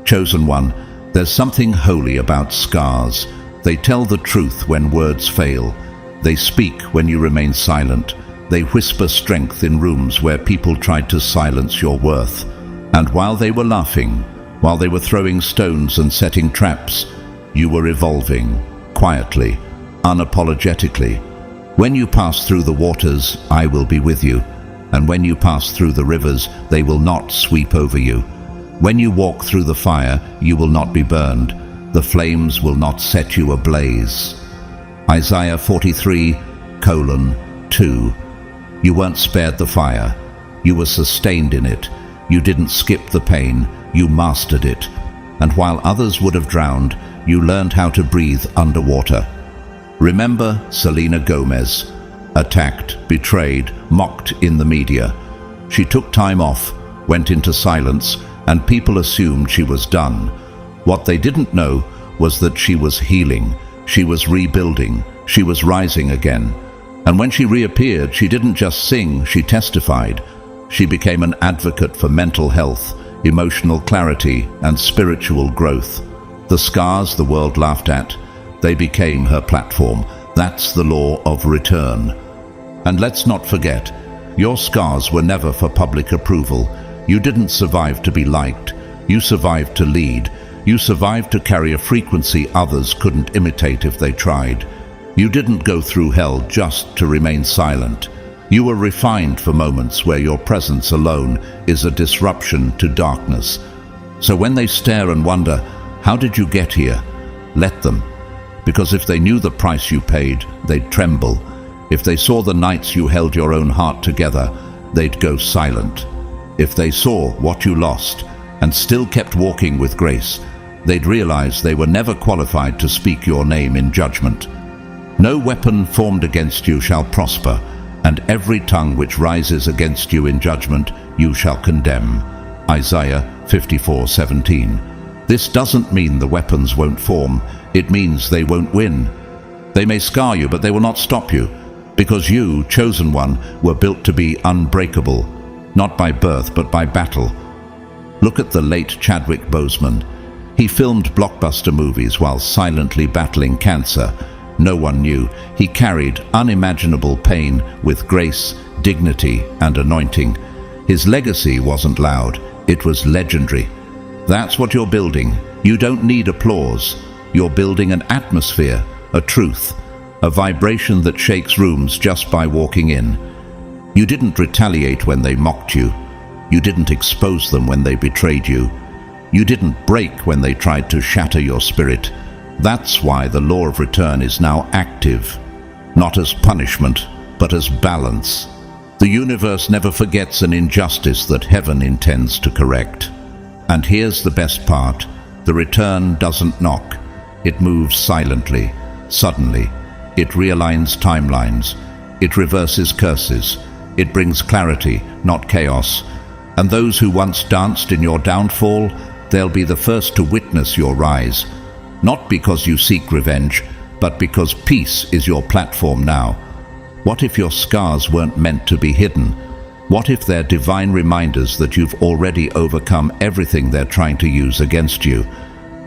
Chosen one, there's something holy about scars. They tell the truth when words fail. They speak when you remain silent. They whisper strength in rooms where people tried to silence your worth. And while they were laughing, while they were throwing stones and setting traps, you were evolving, quietly, unapologetically. When you pass through the waters, I will be with you. And when you pass through the rivers, they will not sweep over you. When you walk through the fire, you will not be burned. The flames will not set you ablaze. Isaiah 43:2. You weren't spared the fire. You were sustained in it. You didn't skip the pain. You mastered it. And while others would have drowned, you learned how to breathe underwater. Remember Selena Gomez, attacked, betrayed, mocked in the media. She took time off, went into silence, and people assumed she was done. What they didn't know was that she was healing, she was rebuilding, she was rising again. And when she reappeared, she didn't just sing, she testified. She became an advocate for mental health, emotional clarity, and spiritual growth. The scars the world laughed at, they became her platform. That's the law of return. And let's not forget, your scars were never for public approval. You didn't survive to be liked. You survived to lead. You survived to carry a frequency others couldn't imitate if they tried. You didn't go through hell just to remain silent. You were refined for moments where your presence alone is a disruption to darkness. So when they stare and wonder, how did you get here? Let them. Because if they knew the price you paid, they'd tremble. If they saw the nights you held your own heart together, they'd go silent. If they saw what you lost and still kept walking with grace, they'd realize they were never qualified to speak your name in judgment. No weapon formed against you shall prosper, and every tongue which rises against you in judgment you shall condemn. Isaiah 54:17. This doesn't mean the weapons won't form. It means they won't win. They may scar you, but they will not stop you, because you, chosen one, were built to be unbreakable, not by birth but by battle. Look at the late Chadwick Boseman. He filmed blockbuster movies while silently battling cancer. No one knew. He carried unimaginable pain with grace, dignity, and anointing. His legacy wasn't loud, it was legendary. That's what you're building. You don't need applause. You're building an atmosphere, a truth, a vibration that shakes rooms just by walking in. You didn't retaliate when they mocked you. You didn't expose them when they betrayed you. You didn't break when they tried to shatter your spirit. That's why the law of return is now active, not as punishment, but as balance. The universe never forgets an injustice that heaven intends to correct. And here's the best part. The return doesn't knock. It moves silently, suddenly. It realigns timelines. It reverses curses. It brings clarity, not chaos. And those who once danced in your downfall, they'll be the first to witness your rise. Not because you seek revenge, but because peace is your platform now. What if your scars weren't meant to be hidden? What if they're divine reminders that you've already overcome everything they're trying to use against you?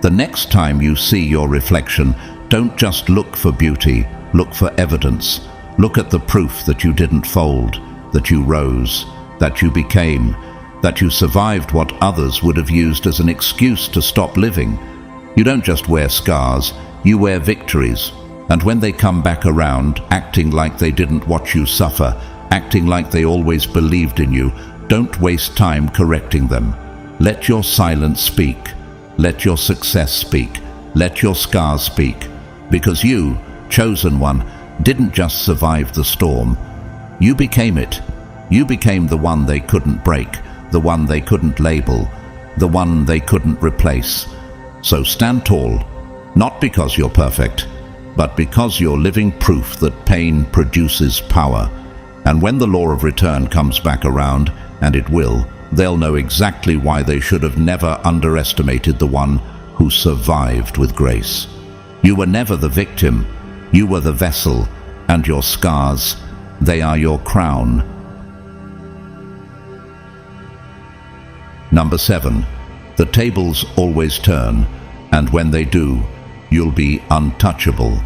The next time you see your reflection, don't just look for beauty, look for evidence. Look at the proof that you didn't fold, that you rose, that you became, that you survived what others would have used as an excuse to stop living. You don't just wear scars, you wear victories. And when they come back around, acting like they didn't watch you suffer, acting like they always believed in you, don't waste time correcting them. Let your silence speak. Let your success speak. Let your scars speak. Because you, chosen one, didn't just survive the storm. You became it. You became the one they couldn't break, the one they couldn't label, the one they couldn't replace. So stand tall, not because you're perfect, but because you're living proof that pain produces power. And when the law of return comes back around, and it will, they'll know exactly why they should have never underestimated the one who survived with grace. You were never the victim, you were the vessel, and your scars, they are your crown. Number 7, the tables always turn, and when they do, you'll be untouchable.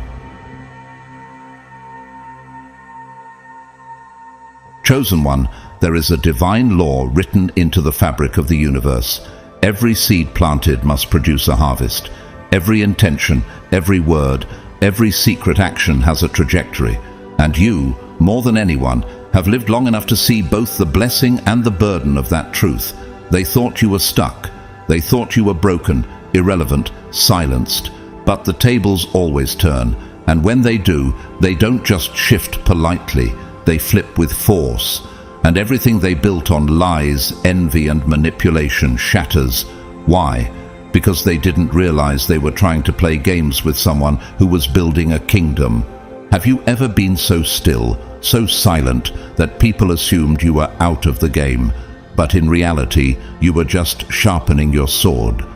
Chosen one, there is a divine law written into the fabric of the universe. Every seed planted must produce a harvest. Every intention, every word, every secret action has a trajectory. And you, more than anyone, have lived long enough to see both the blessing and the burden of that truth. They thought you were stuck. They thought you were broken, irrelevant, silenced. But the tables always turn, and when they do, they don't just shift politely, they flip with force. And everything they built on lies, envy, and manipulation shatters. Why? Because they didn't realize they were trying to play games with someone who was building a kingdom. Have you ever been so still, so silent, that people assumed you were out of the game? But in reality, you were just sharpening your sword.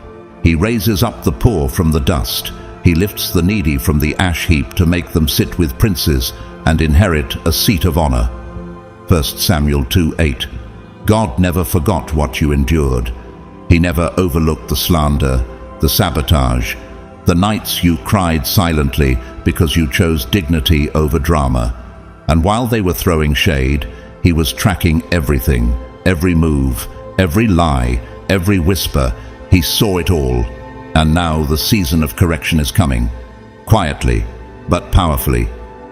He raises up the poor from the dust. He lifts the needy from the ash heap to make them sit with princes and inherit a seat of honor. 1 Samuel 2:8. God never forgot what you endured. He never overlooked the slander, the sabotage, the nights you cried silently because you chose dignity over drama. And while they were throwing shade, he was tracking everything, every move, every lie, every whisper. He saw it all. And now the season of correction is coming. Quietly, but powerfully.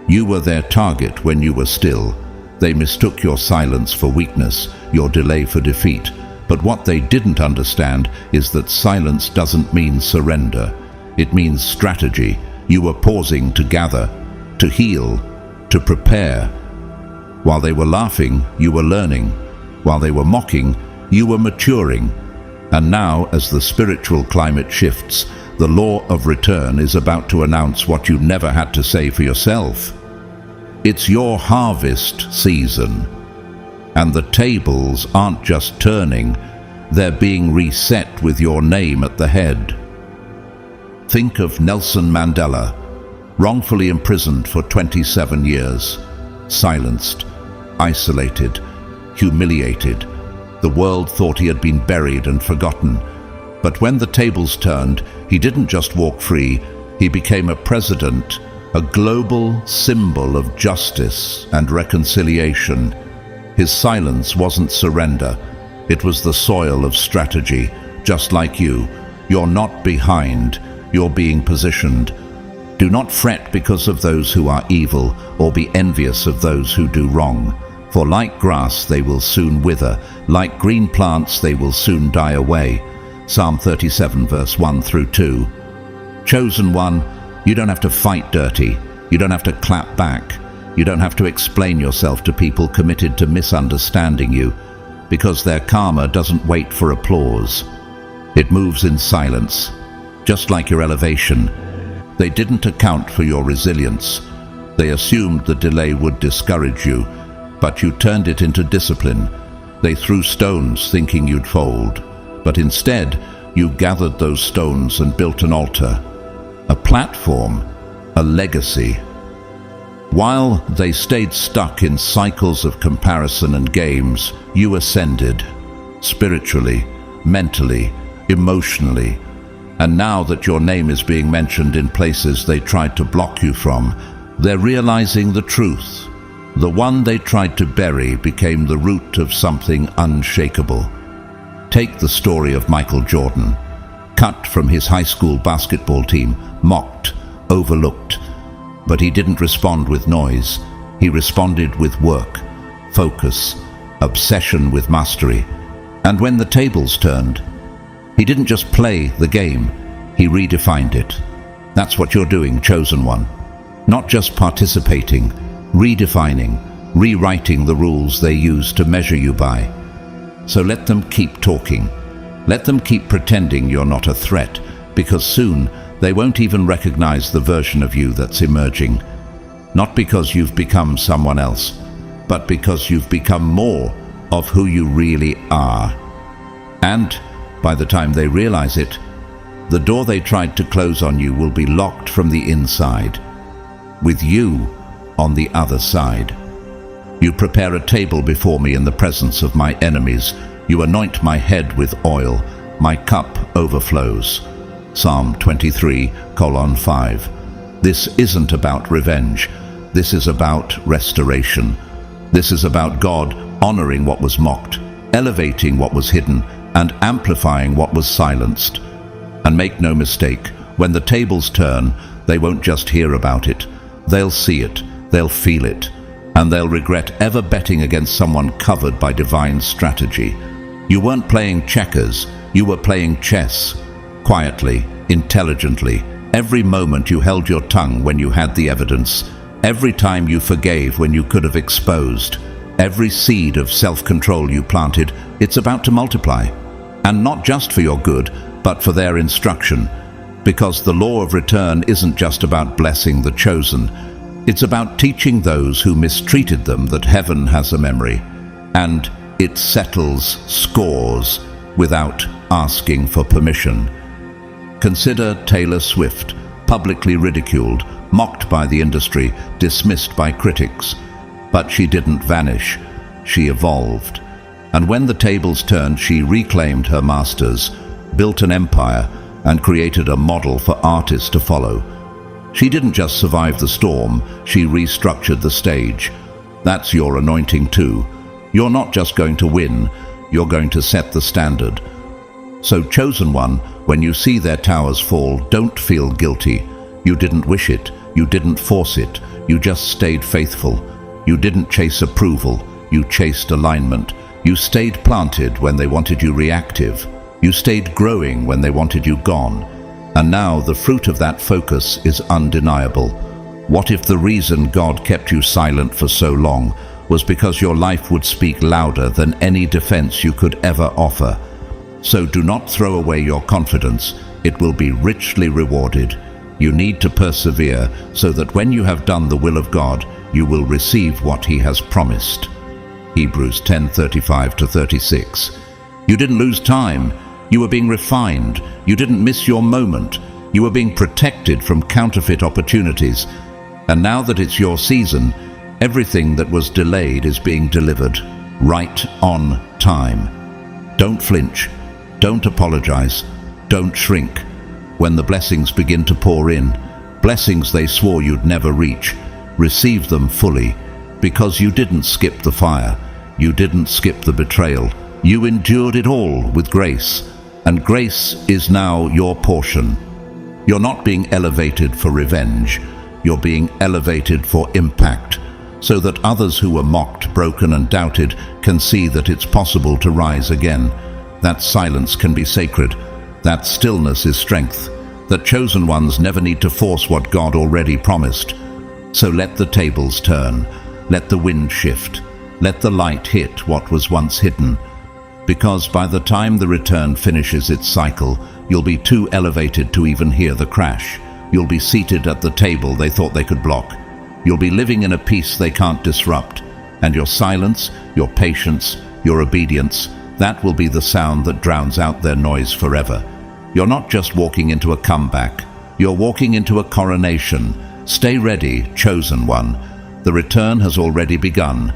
You were their target when you were still. They mistook your silence for weakness, your delay for defeat. But what they didn't understand is that silence doesn't mean surrender. It means strategy. You were pausing to gather, to heal, to prepare. While they were laughing, you were learning. While they were mocking, you were maturing. And now, as the spiritual climate shifts, the law of return is about to announce what you never had to say for yourself. It's your harvest season. And the tables aren't just turning, they're being reset with your name at the head. Think of Nelson Mandela, wrongfully imprisoned for 27 years, silenced, isolated, humiliated. The world thought he had been buried and forgotten. But when the tables turned, he didn't just walk free, he became a president, a global symbol of justice and reconciliation. His silence wasn't surrender, it was the soil of strategy. Just like you, you're not behind, you're being positioned. Do not fret because of those who are evil, or be envious of those who do wrong. For like grass they will soon wither, like green plants they will soon die away. Psalm 37 verse 1 through 2. Chosen one, you don't have to fight dirty. You don't have to clap back. You don't have to explain yourself to people committed to misunderstanding you, because their karma doesn't wait for applause. It moves in silence, just like your elevation. They didn't account for your resilience. They assumed the delay would discourage you, but you turned it into discipline. They threw stones thinking you'd fold, but instead you gathered those stones and built an altar, a platform, a legacy. While they stayed stuck in cycles of comparison and games, you ascended, spiritually, mentally, emotionally. And now that your name is being mentioned in places they tried to block you from, they're realizing the truth. The one they tried to bury became the root of something unshakable. Take the story of Michael Jordan, cut from his high school basketball team, mocked, overlooked. But he didn't respond with noise. He responded with work, focus, obsession with mastery. And when the tables turned, he didn't just play the game, he redefined it. That's what you're doing, chosen one. Not just participating, redefining, rewriting the rules they use to measure you by. So let them keep talking. Let them keep pretending you're not a threat, because soon they won't even recognize the version of you that's emerging. Not because you've become someone else, but because you've become more of who you really are. And by the time they realize it, the door they tried to close on you will be locked from the inside, with you on the other side. You prepare a table before me in the presence of my enemies. You anoint my head with oil. My cup overflows. Psalm 23:5. This isn't about revenge. This is about restoration. This is about God honoring what was mocked, elevating what was hidden, and amplifying what was silenced. And make no mistake, when the tables turn, they won't just hear about it. They'll see it, they'll feel it, and they'll regret ever betting against someone covered by divine strategy. You weren't playing checkers, you were playing chess. Quietly, intelligently, every moment you held your tongue when you had the evidence, every time you forgave when you could have exposed, every seed of self-control you planted, it's about to multiply. And not just for your good, but for their instruction. Because the law of return isn't just about blessing the chosen. It's about teaching those who mistreated them that heaven has a memory. And it settles scores without asking for permission. Consider Taylor Swift, publicly ridiculed, mocked by the industry, dismissed by critics. But she didn't vanish. She evolved. And when the tables turned, she reclaimed her masters, built an empire, and created a model for artists to follow. She didn't just survive the storm, she restructured the stage. That's your anointing too. You're not just going to win, you're going to set the standard. So, chosen one, when you see their towers fall, don't feel guilty. You didn't wish it, you didn't force it, you just stayed faithful. You didn't chase approval, you chased alignment. You stayed planted when they wanted you reactive. You stayed growing when they wanted you gone. And now the fruit of that focus is undeniable. What if the reason God kept you silent for so long was because your life would speak louder than any defense you could ever offer? So do not throw away your confidence. It will be richly rewarded. You need to persevere so that when you have done the will of God, you will receive what He has promised. Hebrews 10:35-36. You didn't lose time. You were being refined. You didn't miss your moment. You were being protected from counterfeit opportunities. And now that it's your season, everything that was delayed is being delivered, right on time. Don't flinch. Don't apologize. Don't shrink. When the blessings begin to pour in, blessings they swore you'd never reach, receive them fully, because you didn't skip the fire. You didn't skip the betrayal. You endured it all with grace. And grace is now your portion. You're not being elevated for revenge. You're being elevated for impact, so that others who were mocked, broken, and doubted can see that it's possible to rise again. That silence can be sacred. That stillness is strength. That chosen ones never need to force what God already promised. So let the tables turn. Let the wind shift. Let the light hit what was once hidden. Because by the time the return finishes its cycle, you'll be too elevated to even hear the crash. You'll be seated at the table they thought they could block. You'll be living in a peace they can't disrupt. And your silence, your patience, your obedience, that will be the sound that drowns out their noise forever. You're not just walking into a comeback. You're walking into a coronation. Stay ready, chosen one. The return has already begun.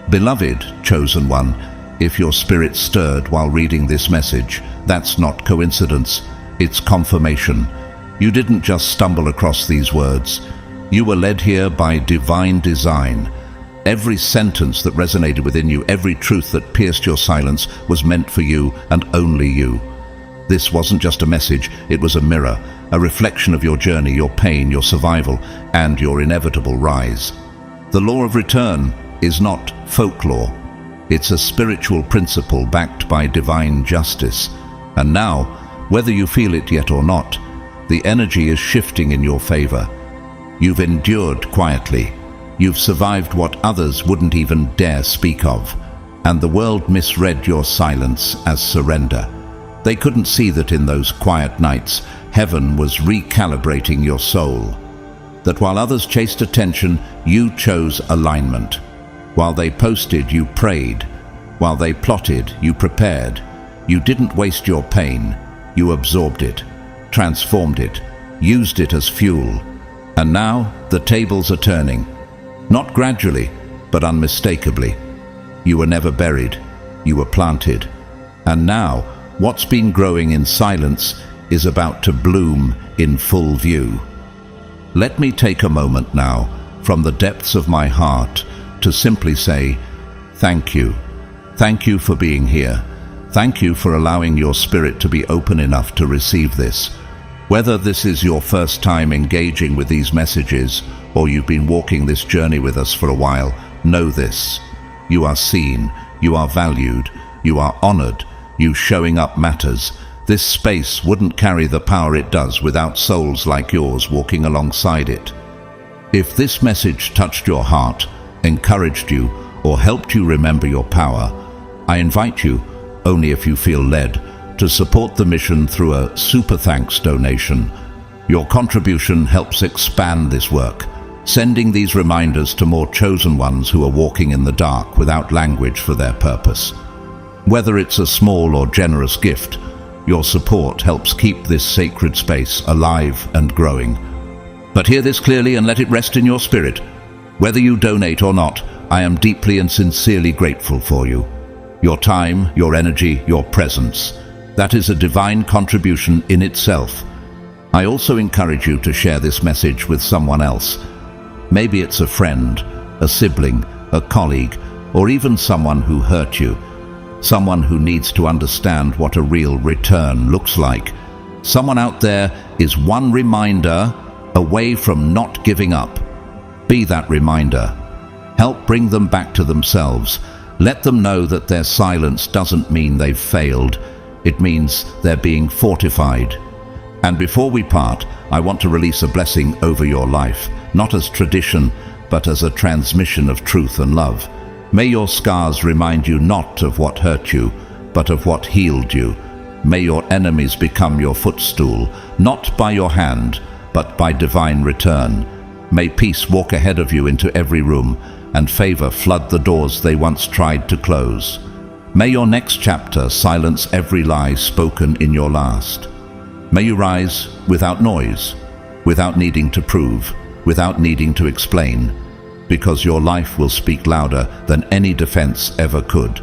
Beloved, chosen one, if your spirit stirred while reading this message, that's not coincidence, it's confirmation. You didn't just stumble across these words. You were led here by divine design. Every sentence that resonated within you, every truth that pierced your silence was meant for you and only you. This wasn't just a message, it was a mirror, a reflection of your journey, your pain, your survival, and your inevitable rise. The law of return is not folklore. It's a spiritual principle backed by divine justice. And now, whether you feel it yet or not, the energy is shifting in your favor. You've endured quietly. You've survived what others wouldn't even dare speak of. And the world misread your silence as surrender. They couldn't see that in those quiet nights, heaven was recalibrating your soul. That while others chased attention, you chose alignment. While they posted, you prayed. While they plotted, you prepared. You didn't waste your pain. You absorbed it, transformed it, used it as fuel. And now the tables are turning. Not gradually, but unmistakably. You were never buried. You were planted. And now, what's been growing in silence is about to bloom in full view. Let me take a moment now, from the depths of my heart, to simply say, thank you. Thank you for being here. Thank you for allowing your spirit to be open enough to receive this. Whether this is your first time engaging with these messages, or you've been walking this journey with us for a while, know this. You are seen, you are valued, you are honored, you showing up matters. This space wouldn't carry the power it does without souls like yours walking alongside it. If this message touched your heart, encouraged you, or helped you remember your power, I invite you, only if you feel led, to support the mission through a super thanks donation. Your contribution helps expand this work, sending these reminders to more chosen ones who are walking in the dark without language for their purpose. Whether it's a small or generous gift, your support helps keep this sacred space alive and growing. But hear this clearly and let it rest in your spirit. Whether you donate or not, I am deeply and sincerely grateful for you. Your time, your energy, your presence. That is a divine contribution in itself. I also encourage you to share this message with someone else. Maybe it's a friend, a sibling, a colleague, or even someone who hurt you. Someone who needs to understand what a real return looks like. Someone out there is one reminder away from not giving up. Be that reminder. Help bring them back to themselves. Let them know that their silence doesn't mean they've failed. It means they're being fortified. And before we part, I want to release a blessing over your life, not as tradition, but as a transmission of truth and love. May your scars remind you not of what hurt you, but of what healed you. May your enemies become your footstool, not by your hand, but by divine return. May peace walk ahead of you into every room, and favor flood the doors they once tried to close. May your next chapter silence every lie spoken in your last. May you rise without noise, without needing to prove, without needing to explain, because your life will speak louder than any defense ever could.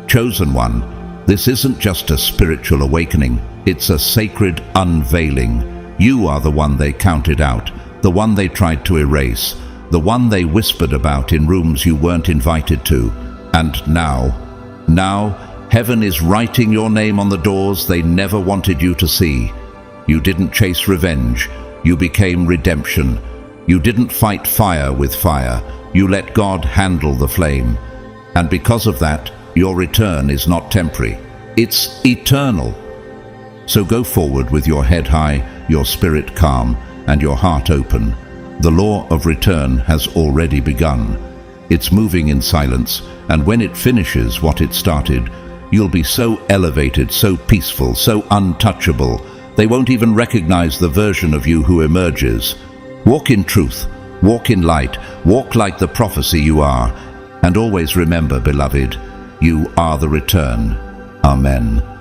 Chosen one, this isn't just a spiritual awakening, it's a sacred unveiling. You are the one they counted out, the one they tried to erase, the one they whispered about in rooms you weren't invited to. And now, heaven is writing your name on the doors they never wanted you to see. You didn't chase revenge, you became redemption. You didn't fight fire with fire, you let God handle the flame. And because of that, your return is not temporary, it's eternal. So go forward with your head high, your spirit calm, and your heart open. The law of return has already begun. It's moving in silence, and when it finishes what it started, you'll be so elevated, so peaceful, so untouchable, They won't even recognize the version of you who emerges. Walk in truth, walk in light, walk like the prophecy you are. And always remember, beloved, you are the return. Amen.